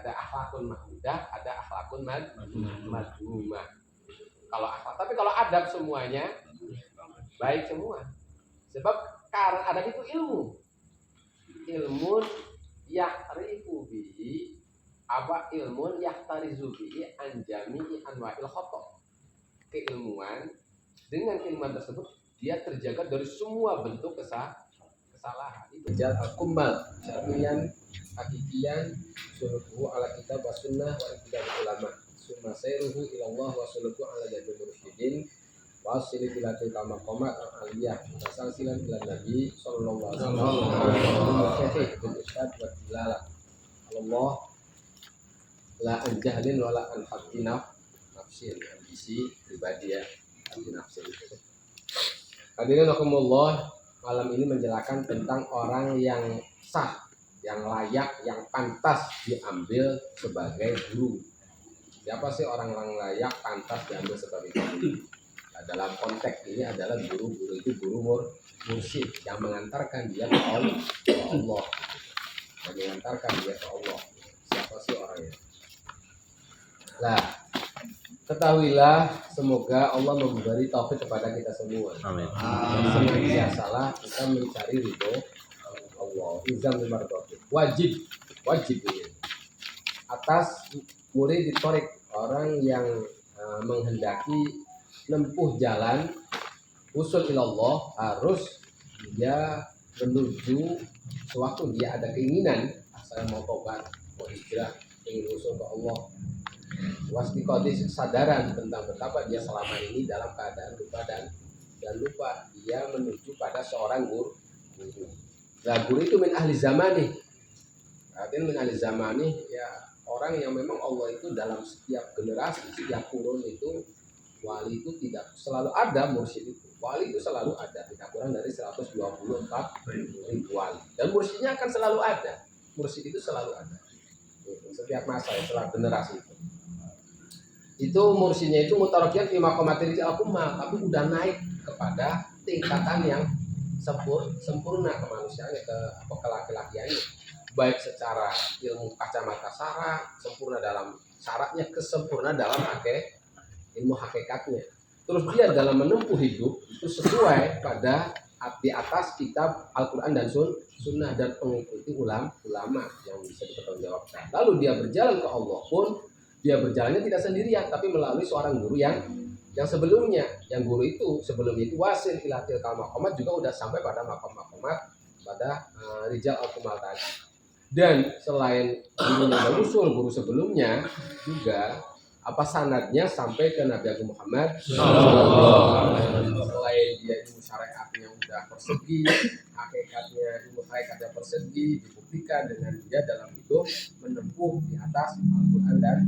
ada akhlakun mahmudah, ada akhlakun madhumah. Kalau akhlak, tapi kalau adab semuanya baik semua. Sebab karena adab itu ilmu. Ilmun yahrifu bihi apa ilmun yahtarizu bihi an jami'i anwa'il khata'. Keilmuan, dengan keilmuan tersebut dia terjaga dari semua bentuk kesalahan. Itu jal al-kummal, syar'iyan, hakikian, sunuhu ala kitab wa sunnah wa iktidal ulama. Summa sayruhu ila Allah wa suluhu ala jadil mursyidin wa asili bilatil maqamat al-aliyah mutasasilan ila Nabi sallallahu alaihi wasallam wa syekh bil irsyad wa dilalah. Allah la anjahlin wa la anhatinaf nafsin, ambisi pribadi ya, anti nafsin itu. Hadirin rahimakumullah, malam ini menjelaskan tentang orang yang sah, yang layak, yang pantas diambil sebagai guru. Siapa sih orang yang layak pantas diambil sebagai guru? Nah, dalam konteks ini adalah guru-guru itu guru mursyid yang mengantarkan dia ke Allah, yang mengantarkan dia ke Allah. Siapa sih orangnya? Nah, ketahuilah, semoga Allah memberi taufik kepada kita semua. Amin. Senantiasalah kita mencari ridho Allah. Izam mardhati. Wajib ini atas murid ditorik, orang yang menghendaki menempuh jalan usul ilallah, harus dia menuju sewaktu dia ada keinginan, saya mau tobat, mau hijrah, ingin usul ke Allah, wasdiqati, kesadaran tentang betapa dia selama ini dalam keadaan lupa dan lupa, dia menuju pada seorang guru. Nah, guru itu min ahli zamani. Artinya min ahli zamani ya orang yang memang Allah itu dalam setiap generasi, setiap kurun itu wali itu tidak selalu ada, mursyid itu. Wali itu selalu ada, tidak kurang dari 124 ribu wali. Dan mursyidnya akan selalu ada. Mursyid itu selalu ada. Setiap masa ya, setiap generasi itu. Itu mursyidnya itu mutarokian fi maqamatil al-kummal, tapi udah naik kepada tingkatan yang sempurna kemanusiaannya, ke laki-lakiannya, baik secara ilmu kacamata syara, sempurna dalam syaratnya, kesempurna dalam ilmu hakikatnya. Terus dia dalam menempuh hidup itu sesuai pada di atas kitab Al-Quran dan Sunnah dan mengikuti ulama yang bisa dipertanggungjawabkan. Lalu dia berjalan ke Allah pun dia berjalannya tidak sendirian, tapi melalui seorang guru yang sebelumnya. Yang guru itu sebelumnya itu wasil ilatil maqamat, juga udah sampai pada maqamat pada rijal al-kumal tadi. Dan selain gurunya berusul, guru sebelumnya juga sanadnya sampai ke Nabi Agung Muhammad. Selain dia ilmu syariatnya udah persegi, hakikatnya ilmu hakikatnya persegi, dibuktikan dengan dia dalam hidup menempuh di atas Al-Quran dan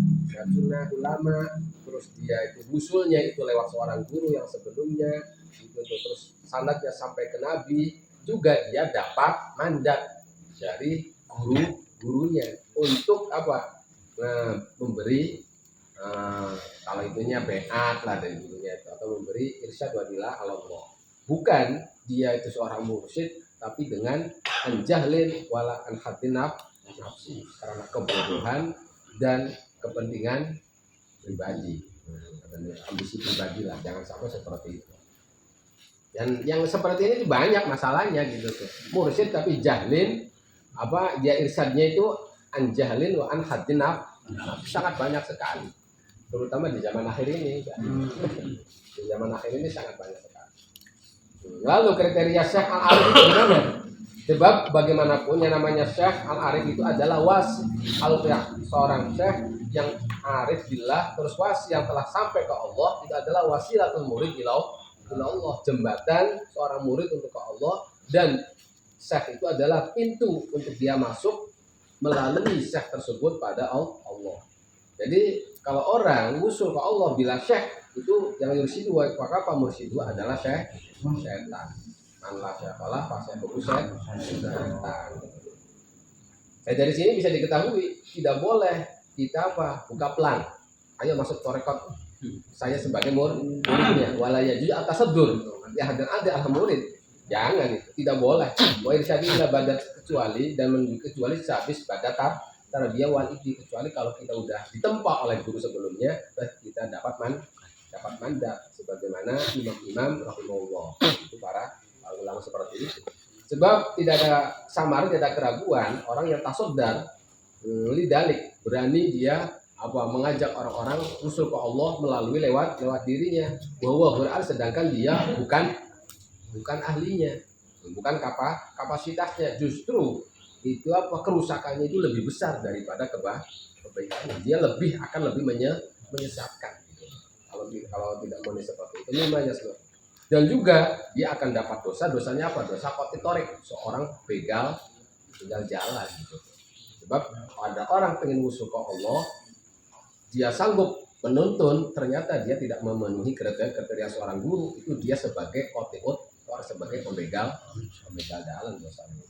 Sunnah ulama. Terus dia itu usulnya itu lewat seorang guru yang sebelumnya itu, terus sanadnya sampai ke Nabi, juga dia dapat mandat dari gurunya untuk memberi kalau itunya beat lah dari gurunya itu, atau memberi irsyad wadilah Allah. Bukan dia itu seorang mursyid, tapi dengan anjahlin wala anhatinaf nafsi, karena kebodohan dan kepentingan pribadi, ambisi pribadi lah, jangan sampai seperti itu. Dan yang seperti ini banyak masalahnya gitu tuh. Mursyid tapi jahlin, dia irsyadnya itu anjahlin wa anhatinaf, sangat banyak sekali. Terutama di zaman akhir ini, di zaman akhir ini sangat banyak sekali. Lalu kriteria Syekh Al-Arif itu gimana? Sebab bagaimanapun yang namanya Syekh Al-Arif itu adalah seorang Syekh yang arif billah, terus wasi yang telah sampai ke Allah, itu adalah wasilatul murid ila Allah, jembatan seorang murid untuk ke Allah, dan Syekh itu adalah pintu untuk dia masuk melalui Syekh tersebut pada Allah. Jadi kalau orang usul ke Allah bila Syekh itu yang yursidu, maka pemursidu adalah syaitan. Allah syafalah pasnya berusaha syaitan. Dari sini bisa diketahui tidak boleh kita buka pelan. Ayo masuk torekot. Saya sebagai muridnya, walayaju atas sedur. Ya ada murid. Jangan itu, tidak boleh. Wa irsyadi ila badat, kecuali dan kecuali sehabis badat antara dia wal ibni, kecuali kalau kita udah ditempa oleh guru sebelumnya, kita dapat mandat sebagaimana imam-imam rahimahullah, itu para ulama seperti itu. Sebab tidak ada samar, tidak ada keraguan orang yang tasoddar lidalik, berani dia mengajak orang-orang usul ke Allah melalui lewat dirinya, bahwa Quran, sedangkan dia bukan ahlinya, bukan kapasitasnya. Justru itu kerusakannya itu lebih besar daripada kebaikannya. Dia akan lebih menyesatkan gitu. Kalau tidak mau seperti itu namanya. Dan juga dia akan dapat dosanya apa? Dosa kotitorik, seorang begal jalan gitu. Sebab ada orang pengen usul ke Allah, dia sanggup menuntun, ternyata dia tidak memenuhi kriteria seorang guru, itu dia sebagai kotiut, sebagai pembegal jalan dosanya.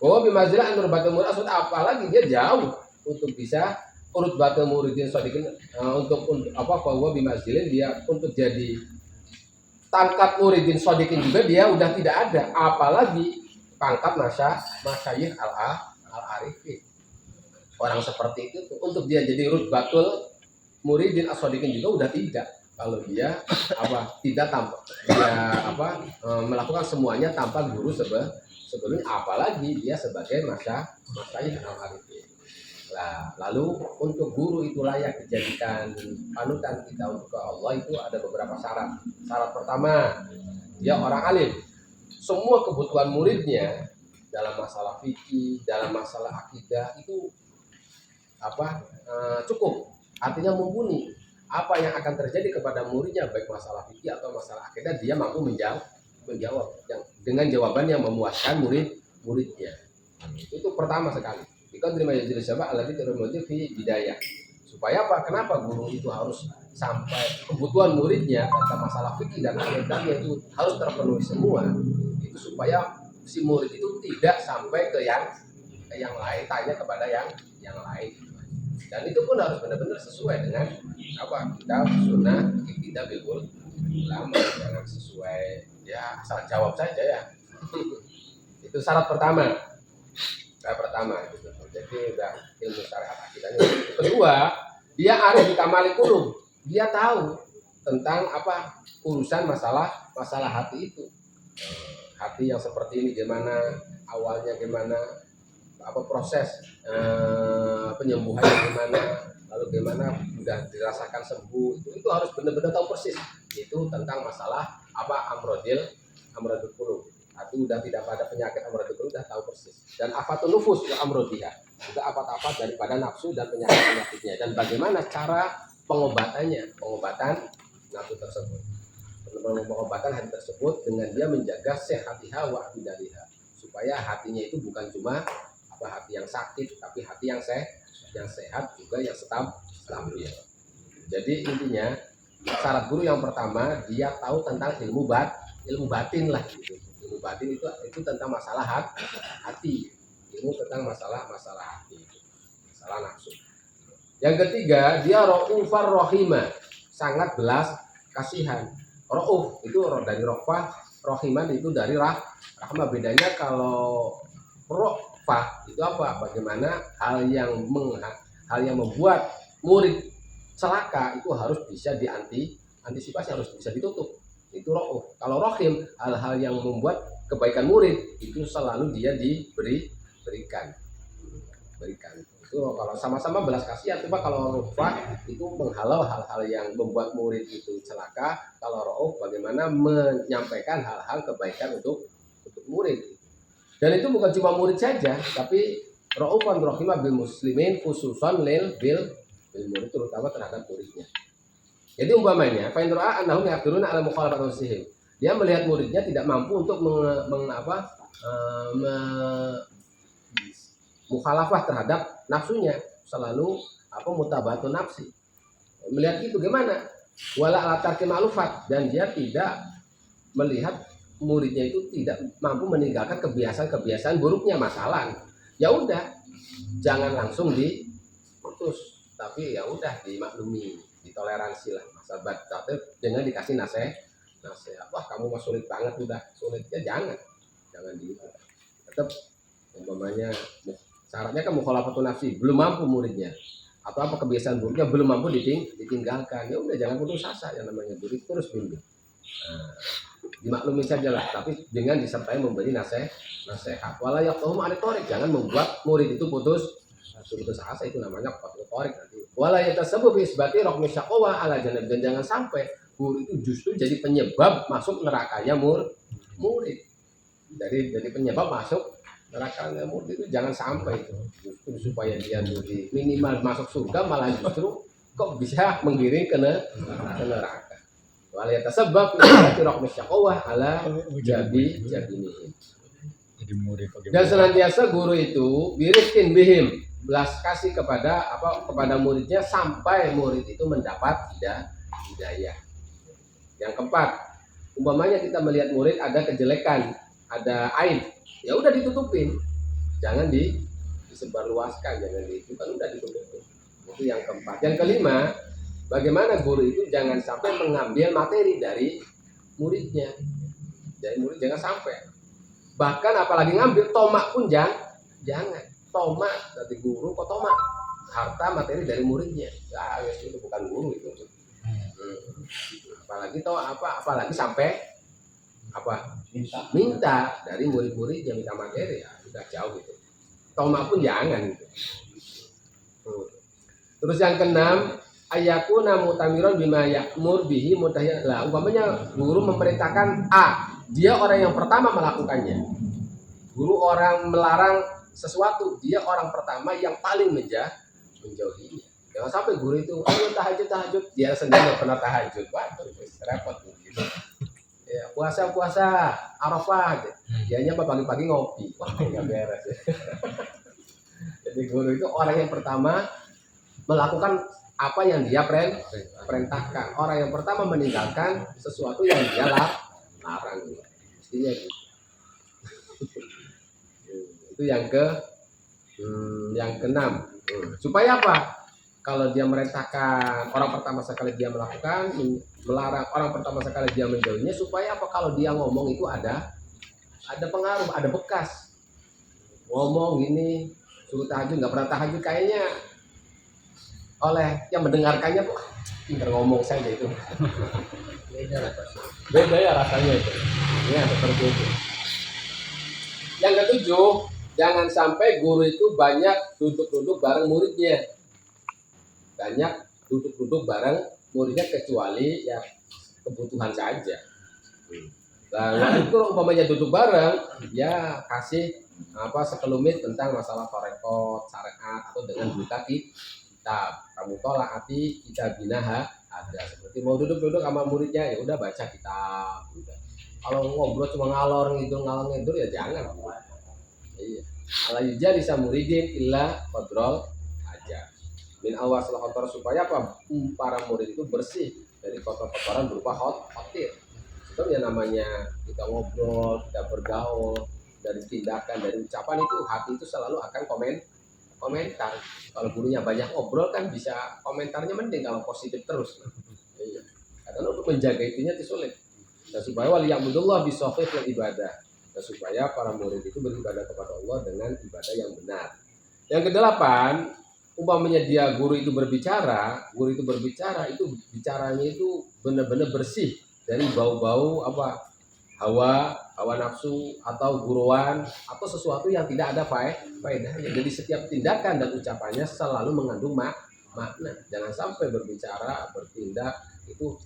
Oh, bimazilah anur batu murid, apalagi dia jauh untuk bisa urut batu muridin sodikin, untuk bahwa bimazilin dia untuk jadi tangkat muridin sodikin juga dia udah tidak ada, apalagi pangkat masyayikh al-arifin. Orang seperti itu untuk dia jadi rutbatul muridin as-sodikin juga udah tidak. Kalau dia tidak tanpa dia melakukan semuanya tanpa guru sebelumnya, apalagi dia sebagai masyayikh al-arifin. Nah, lalu untuk guru itu layak dijadikan panutan kita untuk ke Allah, itu ada beberapa syarat. Syarat pertama, dia orang alim. Semua kebutuhan muridnya dalam masalah fikih, dalam masalah akidah itu cukup, artinya mumpuni. Apa yang akan terjadi kepada muridnya, baik masalah fikih atau masalah akidah, dia mampu menjawab dengan jawaban yang memuaskan muridnya. Itu pertama sekali. Jika terima jadi sebab alladzi termotif fi bidayah. Supaya apa? Kenapa guru itu harus sampai kebutuhan muridnya tentang masalah fikih dan akidahnya itu harus terpenuhi semua. Itu supaya si murid itu tidak sampai ke yang lain, tanya kepada yang lain. Dan itu pun harus benar-benar sesuai dengan kitab sunnah kita bilul ulama, jangan sesuai ya asal jawab saja ya. Itu syarat pertama gitu. Jadi udah ilmu syariat akidahnya. Kedua, dia arif di kamali kulub, dia tahu tentang urusan masalah hati itu, hati yang seperti ini gimana awalnya, gimana proses penyembuhannya gimana, lalu gimana sudah dirasakan sembuh, itu harus benar-benar tahu persis. Itu tentang masalah amrodil qulub, atau udah tidak pada penyakit amrodil qulub, udah tahu persis. Dan afatun nufus wa amrodiha, juga apa-apa daripada nafsu dan penyakitnya, dan bagaimana cara pengobatan nafsu tersebut, pengobatan hati tersebut dengan dia menjaga sehatiha wa abidaliha, supaya hatinya itu bukan cuma hati yang sakit, tapi hati yang sehat juga, yang stabil. Jadi intinya syarat guru yang pertama, dia tahu tentang ilmu batin lah gitu. Ilmu batin itu tentang masalah hati, ilmu tentang masalah hati, masalah nafsu. Yang ketiga, dia raufar rohima, sangat belas kasihan. Rauf itu dari rofah, rohiman itu dari rahmah. Bedanya kalau rofah itu bagaimana hal yang membuat murid celaka itu harus bisa diantisipasi, harus bisa ditutup. Itu rauf. Kalau rohim, hal-hal yang membuat kebaikan murid itu selalu dia diberikan. Itu kalau sama-sama belas kasihan. Coba kalau rofah itu menghalau hal-hal yang membuat murid itu celaka. Kalau rauf bagaimana menyampaikan hal-hal kebaikan untuk murid. Dan itu bukan cuma murid saja, tapi raufan rahimah bil muslimin, khususan bil murid, terutama terhadap muridnya. Jadi umpamanya, fa in ra'a annahum yaqdiruna ala mukhalafati nafsihim. Dia melihat muridnya tidak mampu untuk mukhalafah terhadap nafsunya, selalu mutabatu nafsi. Melihat itu gimana? Wala ala tarki ma'lufat, dan dia tidak melihat muridnya itu tidak mampu meninggalkan kebiasaan buruknya. Masalah ya udah, jangan langsung diputus, tapi ya udah dimaklumi, ditoleransi lah sahabat, tapi dengan dikasih nasihat. Wah kamu mah sulit banget, udah sulit ya, jangan gitu. Tetap umpamanya Syaratnya kan mukhalafatun nafsi, belum mampu muridnya. Atau apa kebiasaan buruknya belum mampu ditinggalkan. Ya udah jangan putus asa, yang namanya guru terus bimbing. Nah, dimaklumin saja lah, tapi dengan disertai memberi nasihat. Wala yaqtahum an thoriq, jangan membuat murid itu putus asa, itu namanya qat'u thoriq nanti. Wala yatasabbu bi isbati raqmi syaqwa ala janab, dan jangan sampai guru itu justru jadi penyebab masuk nerakanya murid. Jadi penyebab masuk nerakanya murid itu jangan sampai itu. Justru supaya dia murid minimal masuk surga, malah justru kok bisa menggiring ke neraka. Wala yatasabbu bi isbati raqmi syaqwa ala jabini. Jadi murid Dan senantiasa guru itu birikin bihim, belas kasih kepada muridnya sampai murid itu mendapat hidayah. Yang keempat, umpamanya kita melihat murid ada kejelekan, ada aib, ya udah ditutupin, jangan disebarluaskan, jangan itu kan udah ditutupin. Itu yang keempat. Yang kelima, bagaimana guru itu jangan sampai mengambil materi dari muridnya, dari murid jangan sampai. Bahkan apalagi ngambil tomak pun jangan. Tomak dari guru kok tomak harta materi dari muridnya. Ya itu bukan guru itu. Apalagi sampai minta dari murid-murid yang minta materi, ya sudah jauh gitu. Tomak pun jangan gitu. Terus yang keenam, ayakuna mutamiron bima ya'mur bihi mutahya. Lah umpamanya guru memerintahkan A, dia orang yang pertama melakukannya. Guru orang melarang sesuatu, dia orang pertama yang paling menjauhinya. Jangan sampai guru itu, ayo tahajud, dia sendiri nggak pernah tahajud. Wah, repot gitu. Ya, puasa Arafah, dianya pagi-pagi ngopi. Wah, nggak beres. Jadi guru itu orang yang pertama melakukan apa yang dia perintahkan. Orang yang pertama meninggalkan sesuatu yang dia larang. Mestinya gitu. Itu yang keenam. Supaya apa? Kalau dia merintahkan orang pertama sekali dia melakukan, melarang orang pertama sekali dia menjauhinya, supaya apa? Kalau dia ngomong itu ada pengaruh, ada bekas. Ngomong gini, suruh tahajud, nggak pernah tahajud, kayaknya oleh yang mendengarkannya kok pintar ngomong saja itu. Beda ya rasanya itu. Ya seperti itu. Yang ketujuh, jangan sampai guru itu banyak duduk-duduk bareng muridnya. Banyak duduk-duduk bareng muridnya kecuali ya kebutuhan saja. Nah, itu umpamanya duduk bareng, ya kasih sekelumit tentang masalah tarekat, syariat, atau dengan buka kitab. Kamu tolak hati kita binaha ada seperti mau duduk-duduk sama muridnya, ya udah baca kitab. Udah. Kalau ngobrol cuma ngalor ngidur ya jangan. Iya. Ala yujadisa muridin illa fadrol aja. Min awas kotor, supaya apa? Para murid itu bersih dari kotor-kotoran berupa khotir. Itu ya namanya kita ngobrol, kita bergaul, dari tindakan, dari ucapan itu hati itu selalu akan komentar. Kalau gurunya banyak ngobrol kan bisa komentarnya mending kalau positif terus. Iya. Karena untuk menjaga itunya itu sulit. Dan supaya waliya'budullah bisawfi fil ibadah. Dan supaya para murid itu beribadah kepada Allah dengan ibadah yang benar. Yang kedelapan, umpamanya dia guru itu berbicara itu bicaranya itu benar-benar bersih dari bau-bau hawa nafsu atau guruan atau sesuatu yang tidak ada faedahnya. Jadi setiap tindakan dan ucapannya selalu mengandung makna. Jangan sampai berbicara, bertindak itu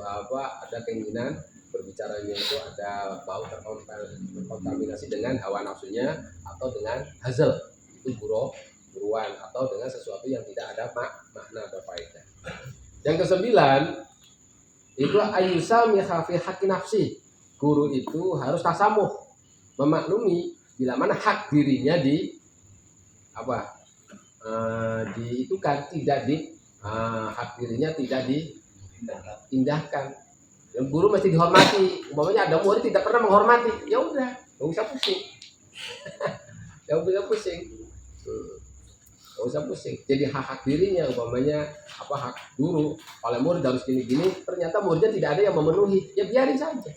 ada keinginan berbicaranya itu ada bau terkontaminasi dengan hawa nafsunya atau dengan hazal, itu guruan, atau dengan sesuatu yang tidak ada makna atau faedah. Yang kesembilan itu ayyusami khafi haqqi nafsi. Guru itu harus tasamuh, memaklumi bila mana hak dirinya hak dirinya tidak diindahkan. Yang guru mesti dihormati. Umpamanya ada murid tidak pernah menghormati, ya udah, nggak usah pusing. Nggak usah pusing. Jadi hak dirinya, umpamanya hak guru. Kalau murid harus gini-gini, ternyata muridnya tidak ada yang memenuhi, ya biarin saja.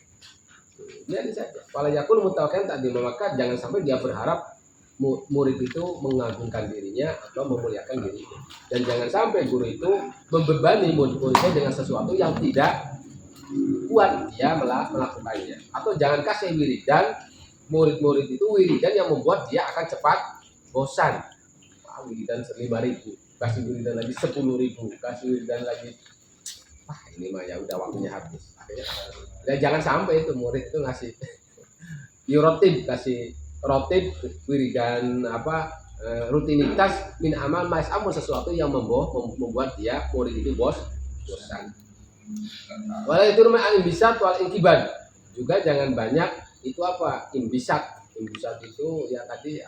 Kalau yakul mutawakkan tadi, maka jangan sampai dia berharap murid itu mengagungkan dirinya atau memuliakan dirinya. Dan jangan sampai guru itu membebani murid-muridnya dengan sesuatu yang tidak kuat dia melakukannya. Atau jangan kasih wiridan murid-murid itu wiridan yang membuat dia akan cepat bosan. Wah, wiridan 5.000, kasih wiridan lagi 10.000, kasih wiridan lagi. Wah, ini mah ya udah waktunya habis. Akhirnya, ya jangan sampai itu murid itu ngasih yurotib, kasih rotib wiridan rutinitas min amal mas amun sesuatu yang membuat dia murid itu bosan. Walau itu rumah imbisat wal inkiban, juga jangan banyak itu imbisat itu ya tadi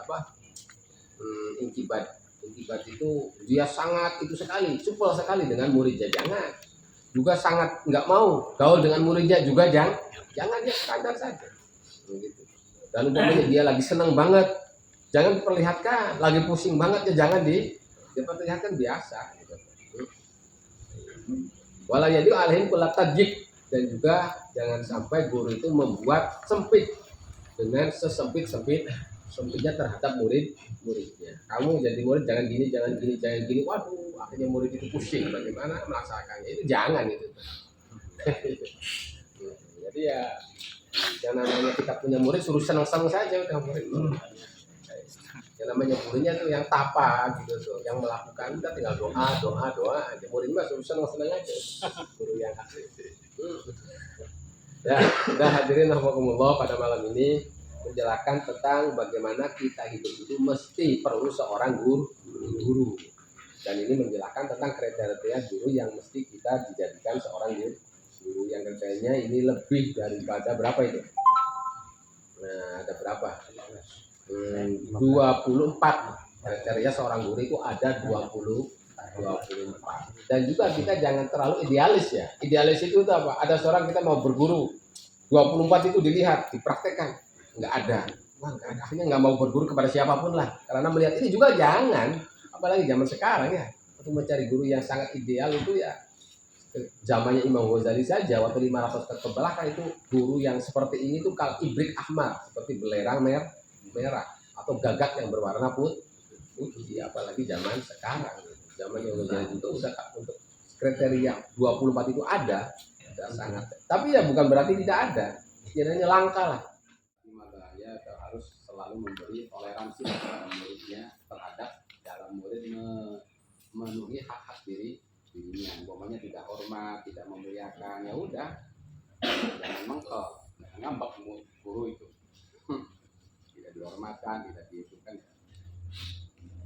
inkibat itu dia sangat itu sekali supel sekali dengan muridnya, jangan. Juga sangat nggak mau gaul dengan muridnya juga jangan dia standar saja gitu. Dan umpamanya dia lagi senang banget, jangan diperlihatkan. Lagi pusing banget ya jangan diperlihatkan, biasa gitu. Walau jadi alahin kulat tajik, dan juga jangan sampai guru itu membuat sempit dengan sempitnya terhadap muridnya. Kamu jadi murid jangan gini. Waduh, akhirnya murid itu pusing bagaimana melaksanakannya. Itu jangan itu. Jadi ya yang namanya kita punya murid suruh senang-senang saja udah murid. Yang namanya muridnya tuh yang tapa gitu tuh, yang melakukan kita tinggal doa aja. Murid mah suruh senang-senang aja. Guru yang asli. Ya, udah hadirin rahimakumullah, pada malam ini menjelaskan tentang bagaimana kita hidup itu mesti perlu seorang guru. Dan ini menjelaskan tentang kriteria guru yang mesti kita dijadikan seorang guru. Yang kriterianya ini lebih daripada berapa itu? Nah, ada berapa? 24 kriteria seorang guru itu ada 24. Dan juga kita jangan terlalu idealis ya. Idealis itu apa? Ada seorang kita mau berguru 24 itu dilihat, dipraktekkan. Nggak ada. Wah, akhirnya nggak mau berguru kepada siapapun lah. Karena melihat ini juga jangan. Apalagi zaman sekarang ya. Untuk mencari guru yang sangat ideal itu ya zamannya Imam Ghazali saja waktu 500 ke belakang itu guru yang seperti ini tuh kal ibrik ahmar, seperti belerang merah atau gagak yang berwarna putih. Apalagi zaman sekarang, zaman Imam Ghazali itu udah untuk kriteria 24 itu ada sangat. Tapi ya bukan berarti tidak ada, istilahnya langka lah. Makanya harus selalu memberi toleransi kepada muridnya terhadap dalam murid memenuhi hak-hak dirinya. Umpamanya tidak hormat, tidak memuliakan, ya udah jangan mengkel, jangan ngambek guru itu. Tidak dihormatkan, tidak diitukan.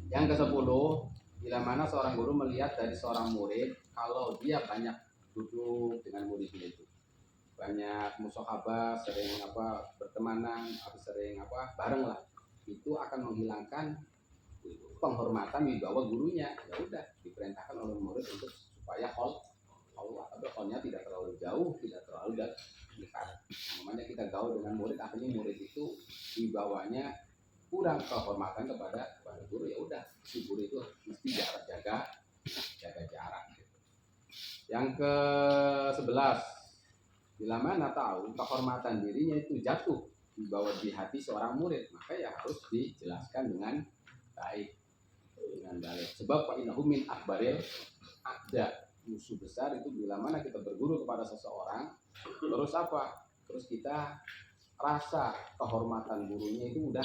Yang ke-10, bila mana seorang guru melihat dari seorang murid kalau dia banyak duduk dengan muridnya itu, banyak musahabah, sering bertemanan, sering bareng lah, itu akan menghilangkan penghormatan wibawa gurunya. Ya udah diperintahkan oleh murid untuk supaya holnya tidak terlalu jauh, tidak terlalu dekat. Namanya kita gaul dengan murid, akhirnya murid itu wibawanya kurang kehormatan kepada guru, ya udah si guru itu mesti jaga jarak. Yang ke-11, bila mana tahu kehormatan dirinya itu jatuh wibawa di hati seorang murid, maka ya harus dijelaskan dengan baik. Sebab fa innahu min akbaril a'da, musuh besar itu bila mana kita berguru kepada seseorang terus kita rasa kehormatan gurunya itu udah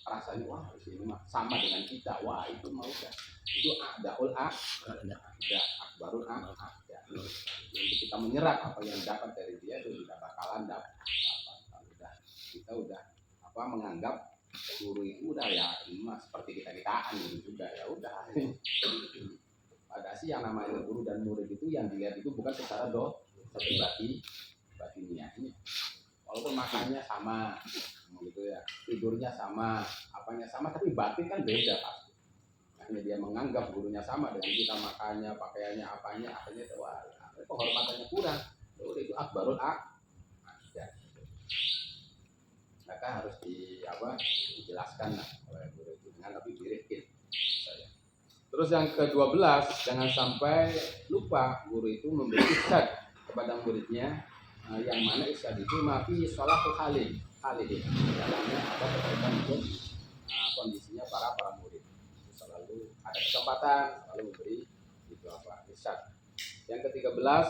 rasanya wah ini mah sama dengan kita, wah itu mau udah itu akbarul a'da. Untuk kita menyerap apa yang dapat dari dia itu tidak bakalan dapat. Kita udah menganggap guru itu udah ya ini mah seperti kita-kitaan gitu juga, ya udah. Pada sih yang namanya guru dan murid itu yang dilihat itu bukan secara batiniahnya. Walaupun makannya sama gitu ya, tidurnya sama, apanya sama, tapi batin kan beda pasti. Hanya dia menganggap gurunya sama dengan kita, makannya, pakaiannya, apanya, akhirnya penghormatannya kurang. Itu akbarul a'da. Maka harus dijelaskan lah oleh guru itu dengan lebih dirikin. Terus yang ke-12, jangan sampai lupa guru itu memberi irsyad kepada muridnya, yang mana irsyad itu mafi sholatul halih dalamnya berkaitan dengan kondisinya para murid. Selalu ada kesempatan, selalu memberi itu apa irsyad. Yang ke-13,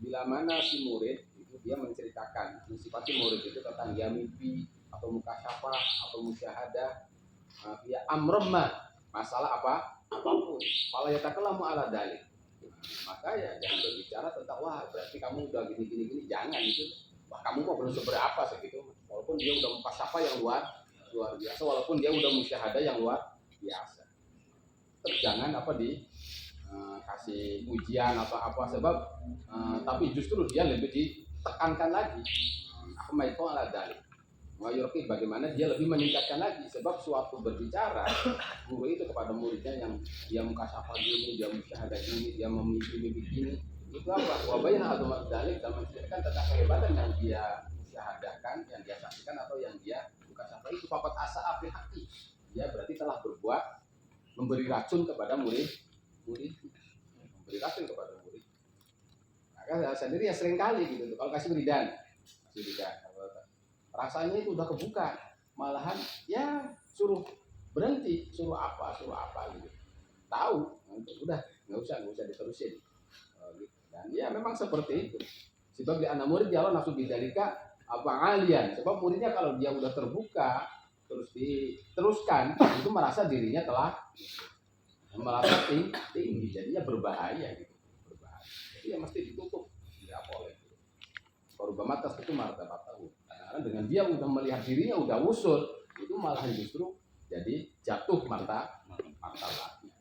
bila mana si murid itu dia menceritakan, mensifati murid itu tentang dia mimpi atau mukasyafah atau musyahadah, dia amromma, masalah apapun, kalau ya takallamu ala dalik, maka ya jangan berbicara tentang wah berarti kamu udah gini, jangan itu. Wah kamu kok belum seberapa segitu, walaupun dia udah mukasyafah yang luar biasa, walaupun dia udah musyahadah yang luar biasa. Terus jangan kasih ujian atau apa sebab tapi justru dia lebih ditekankan lagi. Aku mau ala dalik. Mayurki bagaimana dia lebih meningkatkan lagi sebab suatu berbicara guru itu kepada muridnya yang dia mukasyafah gini, dia musyahadah gini, dia memiliki gini, itu apa? Wabayna adumat dalik dan menceritakan tentang kehebatan yang dia musyahadahkan, yang dia saksikan atau yang dia mukasyafah itu fakat asa afi haki. Dia berarti telah berbuat memberi racun kepada murid, memberi racun kepada murid. Maka saya sendiri ya sering kali gitu. Kalau kasih beridan, rasanya itu udah kebuka, malahan ya suruh berhenti, suruh apa gitu. Tahu, udah nggak usah diterusin. Dan ya memang seperti itu. Sebab di anak murid dia nafsu bidalika apa alian. Sebab muridnya kalau dia udah terbuka terus diteruskan, itu merasa dirinya telah merasa tinggi, jadinya berbahaya gitu. Berbahaya. Jadi ya mesti ditutup, tidak boleh. Korban atas itu martabat tahu. Karena dengan dia udah melihat dirinya udah usul, itu malah justru jadi jatuh martabatnya.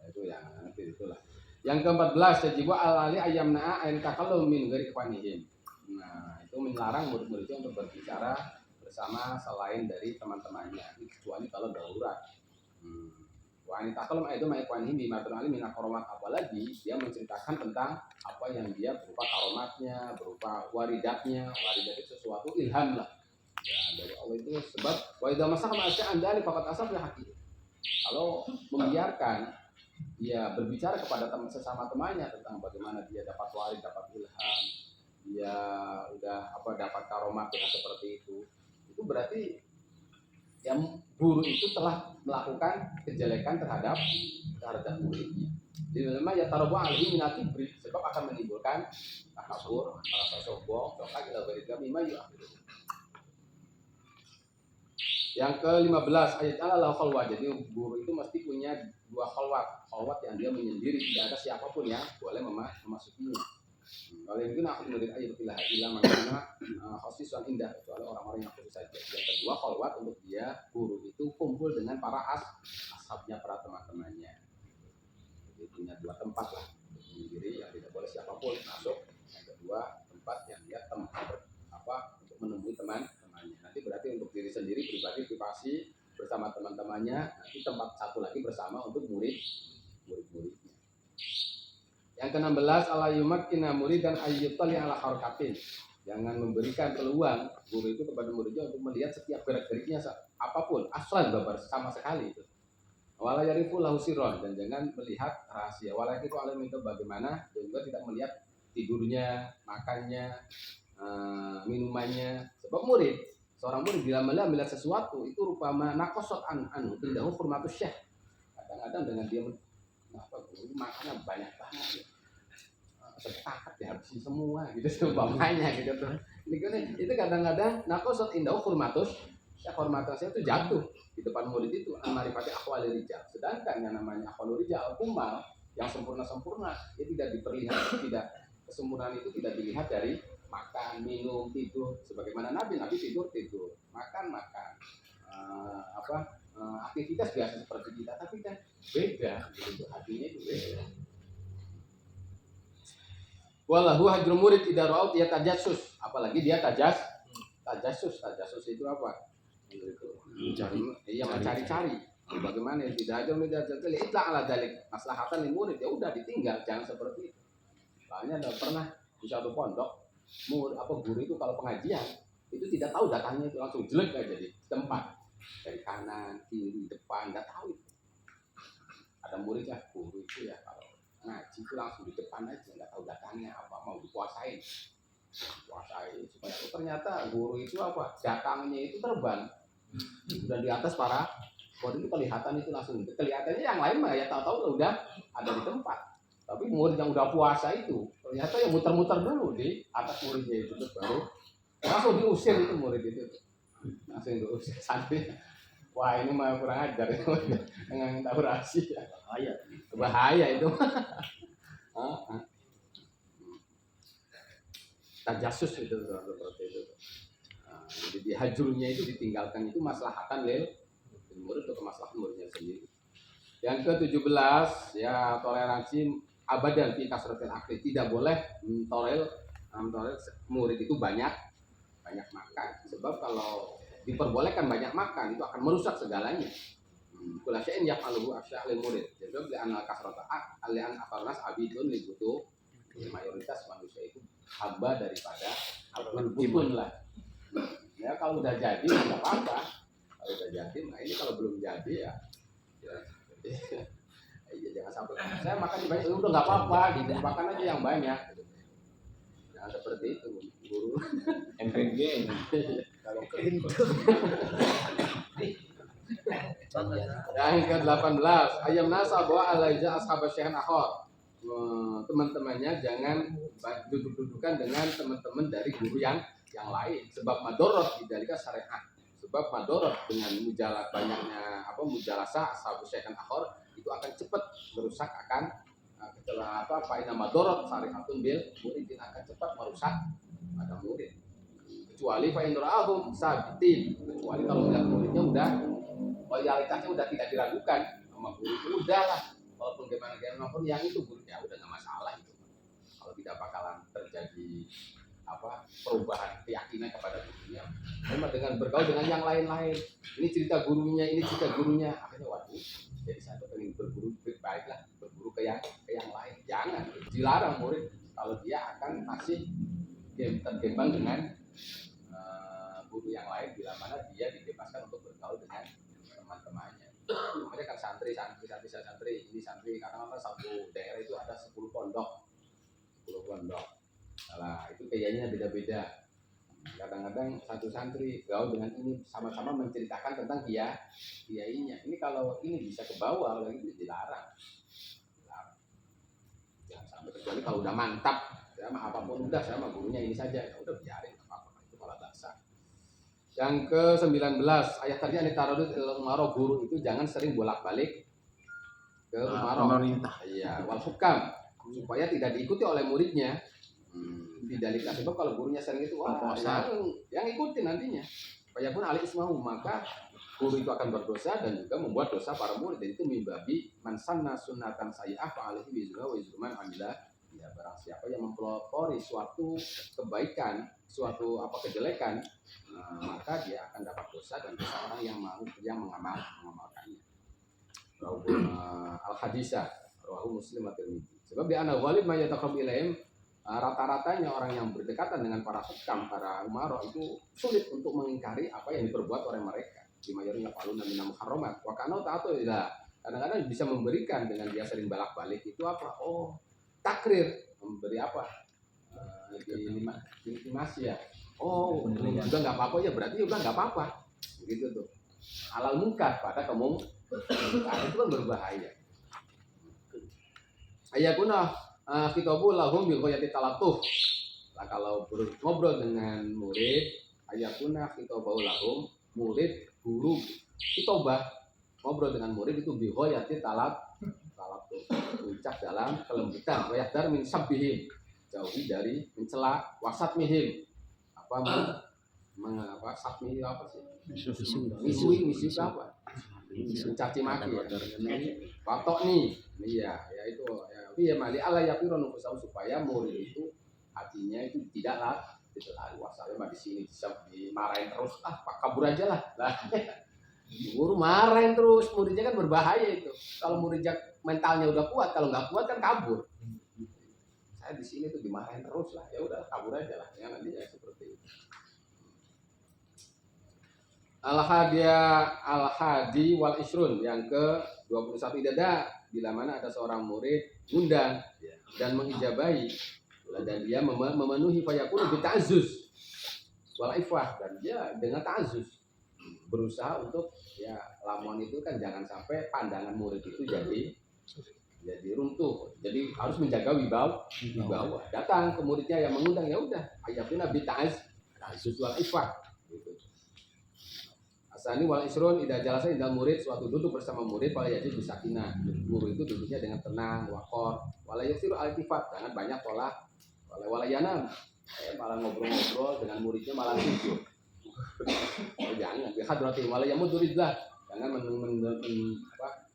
Itu yang nanti itulah. Yang ke-14, jiwa alali ayamna ain takalu min ghairi fanihim. Nah, itu melarang murid-muridnya untuk berbicara bersama selain dari teman-temannya, kecuali kalau darurat. Wanita kalau itu maikwanihi bimatun alim min akromat, apalagi dia menceritakan tentang apa yang dia berupa karomatnya, berupa waridatnya. Waridat itu sesuatu ilham lah ya, dari Allah itu. Sebab wa idza masaka ma'asya andali faqat asaf ya haqi. Kalau membiarkan dia berbicara kepada sesama temannya tentang bagaimana dia dapat warid, dapat ilham, dia udah dapat karomat yang seperti itu berarti yang guru itu telah melakukan kejelekan terhadap muridnya. Di mana ya taruh alih minati beri, sebab akan menimbulkan takabur, rasa sombong, coba kita berikan lima yuk. Yang ke-15 ayat Allah khalwat. Jadi guru itu mesti punya 2 khalwat yang dia menyendiri, tidak ada siapapun yang boleh memasukinya. Kalau yang itu aku murid ayat ilah makna khosisan indah, kecuali orang-orang yang khusus saja. Yang kedua khalwat untuk dia guru itu kumpul dengan para ashabnya, para teman-temannya. Jadi punya 2 tempat lah menyendiri yang tidak boleh siapapun masuk. Yang kedua tempat yang dia untuk menemui teman-temannya. Nanti berarti untuk diri sendiri pribadi privasi bersama teman-temannya. Nanti tempat satu lagi bersama untuk murid-muridnya. Yang ke-16 ala yumakkina muridan ayyutali ala harakatin. Jangan memberikan peluang guru itu kepada muridnya untuk melihat setiap gerak-geriknya apapun, aslan babar sama sekali itu. Wala yarifu lahu sirron, dan jangan melihat rahasia. Wala itu alim itu bagaimana, dan juga tidak melihat tidurnya, makannya, minumannya. Sebab seorang murid bila melihat sesuatu itu rupama nakosot anu tindahu hurmatus syekh. Kadang-kadang dengan dia makannya banyak banget ya. Sepakat dihabisin semua gitu seumpamanya gitu tuh. Itu kadang-kadang nakosot indahu hurmatus syekh, hormatasnya itu jatuh di depan murid itu amarifati akhwal rijal. Sedangkan yang namanya akhwal rijal kumal yang sempurna itu tidak diperlihatkan, tidak kesempurnaan itu tidak dilihat dari makan, minum, tidur. Sebagaimana Nabi tidur, makan. Aktivitas biasa seperti kita, tapi kan beda gitu, hatinya itu beda. Wallahu hajrul murid idza ra'at ya tajassus, apalagi dia tajassus itu apa? Mencari-cari. Bagaimana yang tidak ada itu ala dalik maslahatan lil murid, ya udah ditinggal, jangan seperti itu. Soalnya pernah di satu pondok guru itu kalau pengajian itu tidak tahu datangnya itu langsung jelek aja di tempat dari kanan, kiri, depan, nggak tahu itu. Ada muridnya guru itu ya kalau ngaji itu langsung di depan aja, nggak tahu datangnya apa, mau dikuasain supaya ternyata guru itu datangnya itu terbang Dan di atas para murid itu kelihatan itu langsung. Kelihatannya yang lain mah ya tahu-tahu udah ada di tempat. Tapi murid yang udah puasa itu ternyata yang muter-muter dulu di atas muridnya itu terus baru langsung diusir itu murid itu. Langsung diusir santri. Wah ini mah kurang ajar ya. Dengan tahu rahasia. Bahaya itu. Tajasus itu seperti itu. Nah, jadi dihajurnya itu ditinggalkan itu maslahatan lil murid atau kemaslahatan muridnya sendiri. Yang ke-17 ya toleransi abadan fi kasratil akli, tidak boleh mentorel murid itu banyak makan, sebab kalau diperbolehkan banyak makan itu akan merusak segalanya. Kula syai'in yaqaluhu asya'il murid. Jadi bi anal kasrata alian afarnas abidun li butuh. Mayoritas manusia itu hamba daripada butun lah. Ya kalau udah jadi nggak apa-apa. Kalau udah jadi, nah ini kalau belum jadi ya jangan sampai saya makan banyak udah nggak apa-apa, gitu. Makan aja yang banyak. Nah seperti itu guru MPG. kalau yang ke-18 ayam nasa bahwa alaiza ashab syekhan akhor, teman-temannya jangan duduk-dudukan dengan teman-teman dari guru yang lain, sebab madorot didalika syariat, sebab madorot dengan banyaknya mujalasah ashab syekhan akhor itu akan cepat merusak, akan setelah faina madorot syariatun bil muridin, akan cepat merusak pada murid, kecuali fa in ra'ahum sabitin, kecuali kalau melihat muridnya udah loyalitasnya udah tidak diragukan sama guru itu, udahlah walaupun gimana pun yang itu gurunya udah nggak masalah itu. Kalau tidak bakalan terjadi perubahan keyakinan kepada gurunya, memang dengan bergaul dengan yang lain-lain, ini cerita gurunya, akhirnya waduh jadi satu pengen berguru baiklah berguru ke yang lain. Jangan, dilarang murid kalau dia akan masih tergembang dengan guru yang lain, bila mana dia dibebaskan untuk bergaul dengan teman-temannya. Mereka kan santri ini santri, karena satu daerah itu ada 10 pondok. Nah, itu kayaknya beda-beda. Kadang-kadang satu santri gaul dengan ini sama-sama menceritakan tentang kiainya. Ini kalau ini bisa ke bawah, lagi dilarang. Jangan sampai, kecuali kalau udah mantap, sama apapun udah sama gurunya ini saja, ya udah biarin apa-apa, itu malah dasar. Yang ke-19 ayat tadi anitarodut umaro, guru itu jangan sering bolak-balik ke umaro. Iya, wal hukam, supaya tidak diikuti oleh muridnya. Tidak dikasih, sebab kalau gurunya sering itu yang ikutin nantinya. Supaya pun alih ismahu, maka guru itu akan berdosa dan juga membuat dosa para murid. Dan itu mimbabi mansanna sunnatan sayyi'ah fa alaihi wizruha wa wizru man amila. Ya, barang siapa yang mempelopori suatu kebaikan, suatu kejelekan, maka dia akan dapat dosa dan dosa orang yang mengamalkannya. Al-Hadisah rawahu Muslim at-Tirmidzi. Sebab di ana ghalib ma yataqab ilaihim, rata-ratanya orang yang berdekatan dengan para hukam, para umaro itu sulit untuk mengingkari apa yang diperbuat oleh mereka. Di mayoritas faluna minal muharramat wa kana ta'atu ila, kadang-kadang bisa memberikan dengan dia sering balak-balik itu takrir, memberi legitimasi ya. Ini juga nggak apa-apa ya, berarti udah nggak apa-apa. Begitu tuh. Halal mungkar pada kemungkaran itu kan berbahaya. Ayakuna khitabul lahum bil ghayati talatuh. Nah, kalau ngobrol dengan murid, ayakuna khitabul lahum, murid guru khitobah ngobrol dengan murid itu bil ghayati talatuh, puncak dalam kelembutan, wayadar min sabbihim, jauhi dari mencela, wasat mihim, satmi apa sih? Misi apa? Mencaci maki ya. Patok nih. Iya, ya itu ya. Iya mali Allah ya piron supaya murid itu hatinya itu tidaklah wasalnya mah di sini bisa dimarahin terus, pak kabur aja lah. Guru marahin terus, muridnya kan berbahaya itu. Kalau muridnya mentalnya udah kuat, kalau nggak kuat kan kabur. Saya di sini tuh dimarahin terus lah, ya udah kabur aja lah, ya nantinya seperti itu. Al-Hadi wal Isrun, yang ke-21 idada, bila mana ada seorang murid undang dan mengijabahi dan dia memenuhi fayakun bi ta'azzuz wal ifah, dan dia dengan ta'azzuz berusaha untuk ya lamon itu kan jangan sampai pandangan murid itu jadi runtuh. Jadi harus menjaga wibawa. Datang ke muridnya yang mengundang, ya udah, ayatuna bita'az wal ifah gitu. Asani wal isrun idza jalasa indal murid, suatu duduk bersama murid wala yajid bisakinah. Guru itu duduknya dengan tenang, waqor, wala yaksiru al-iltifat, jangan banyak tolak, wala yanam. Malah ngobrol-ngobrol dengan muridnya malah tidur. Jangan, bi hadrati wala yamuduridlah. Jangan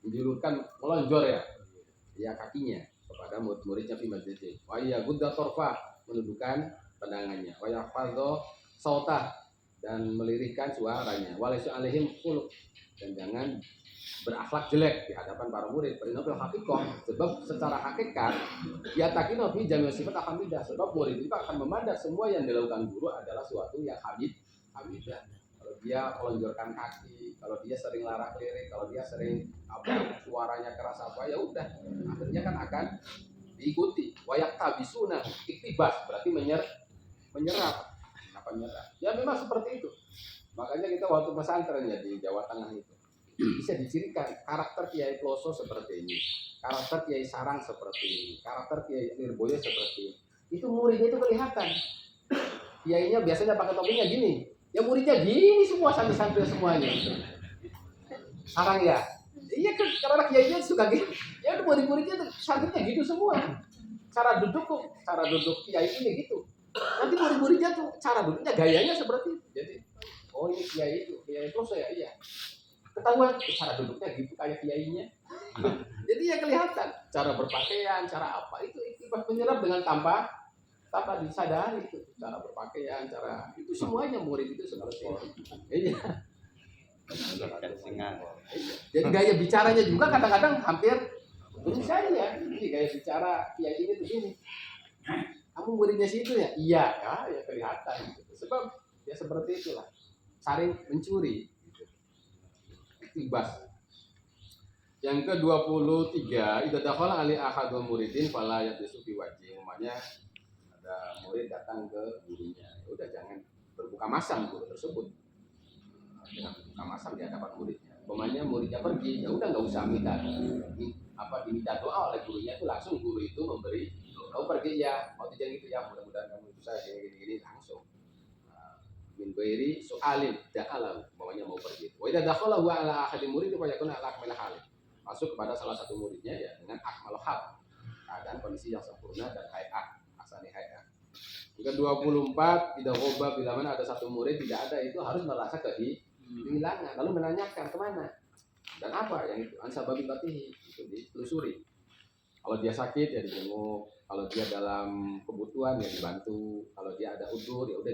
menjulurkan melonjor ya kakinya kepada murid-muridnya fi masjid. Wa ya gudda torfa, menundukkan pandangannya. Wa yahfadhu sautah, dan melirihkan suaranya. Walaisu alaihim khuluq, dan jangan berakhlak jelek di hadapan para murid. Fa'innahu haqiqah, sebab secara hakikat ya takinu fi jami'u sifat hamidah, sebab murid itu akan memandang semua yang dilakukan guru adalah suatu yang hamidah. Kalau dia melonjorkan kaki, kalau dia sering larak lirik, kalau dia sering suaranya keras ya udah, akhirnya kan akan diikuti. Wayak tabisuna iktibas, berarti menyerap. Ya memang seperti itu. Makanya kita waktu pesantren ya di Jawa Tengah itu bisa dicirikan karakter Kiai Ploso seperti ini, karakter Kiai Sarang seperti ini, karakter Kiai Lirboyo seperti ini. Itu muridnya itu kelihatan. Kiainya biasanya pakai topinya gini, ya muridnya gini semua, santri-santri semuanya. Sarang ya, iya kan, karena kiainya suka gitu. Ya murid-muridnya tuh santrinya gitu semua. Cara duduk kiai ini gitu. Nanti murid-muridnya tuh cara duduknya, gayanya seperti itu. Jadi, oh ini kiai Ploso ya, iya. Ketahuan cara duduknya gitu kayak kiainya. Jadi ya kelihatan cara berpakaian, cara apa itu menyerap dengan tanpa disadari itu. Cara berpakaian, cara itu semuanya murid itu seperti itu. Iya. Jadi gaya bicaranya juga kadang-kadang hampir saya. Ini gaya bicara kiai ini begini. Kamu muridnya situ ya? Iya, ya kelihatan. Gitu. Sebab ya seperti itulah. Saling mencuri. Gitu. Iktibas. Yang ke-23, idza dakhala ali ahadul muridin fala yabsu fi wajhi. Umpamanya ada murid datang ke gurunya. Ya udah, jangan berbuka masam guru tersebut. Jangan berbuka masam di hadapan muridnya. Umpamanya muridnya pergi, ya udah enggak usah diminta doa oleh gurunya, itu langsung guru itu memberi. Kamu pergi ya, mau jangan gitu ya, mudah-mudahan kamu bisa gini langsung. Min ghairi su'alin da'alam, bawahnya mau pergi. Wa idza dakhala wa ala ahadi murid fa yakun ala akmal hal. Masuk kepada salah satu muridnya ya dengan akmal hal. Keadaan kondisi yang sempurna dan hay'ah, asani hay'ah. Yang ke-24, tidak ghoba bila mana ada satu murid tidak ada, itu harus merasa kehilangan, lalu menanyakan kemana dan apa yang itu ansababi batihi, itu ditelusuri. Kalau dia sakit ya dijenguk, kalau dia dalam kebutuhan ya dibantu, kalau dia ada udzur ya udah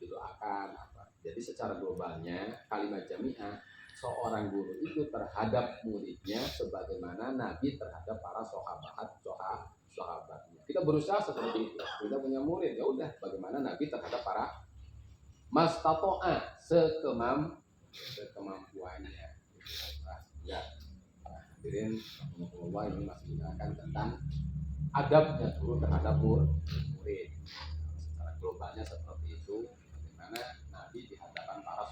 didoakan apa. Jadi secara globalnya kalimat jami'ah seorang guru itu terhadap muridnya sebagaimana Nabi terhadap para sahabatnya. Kita berusaha seperti itu. Kita punya murid ya udah bagaimana Nabi terhadap para mastato'a sekemampuannya. Ya. Hadirin, Allah ini masih menggunakan tentang adabnya guru terhadap murid. Secara globalnya seperti itu, bagaimana Nabi di hadapan para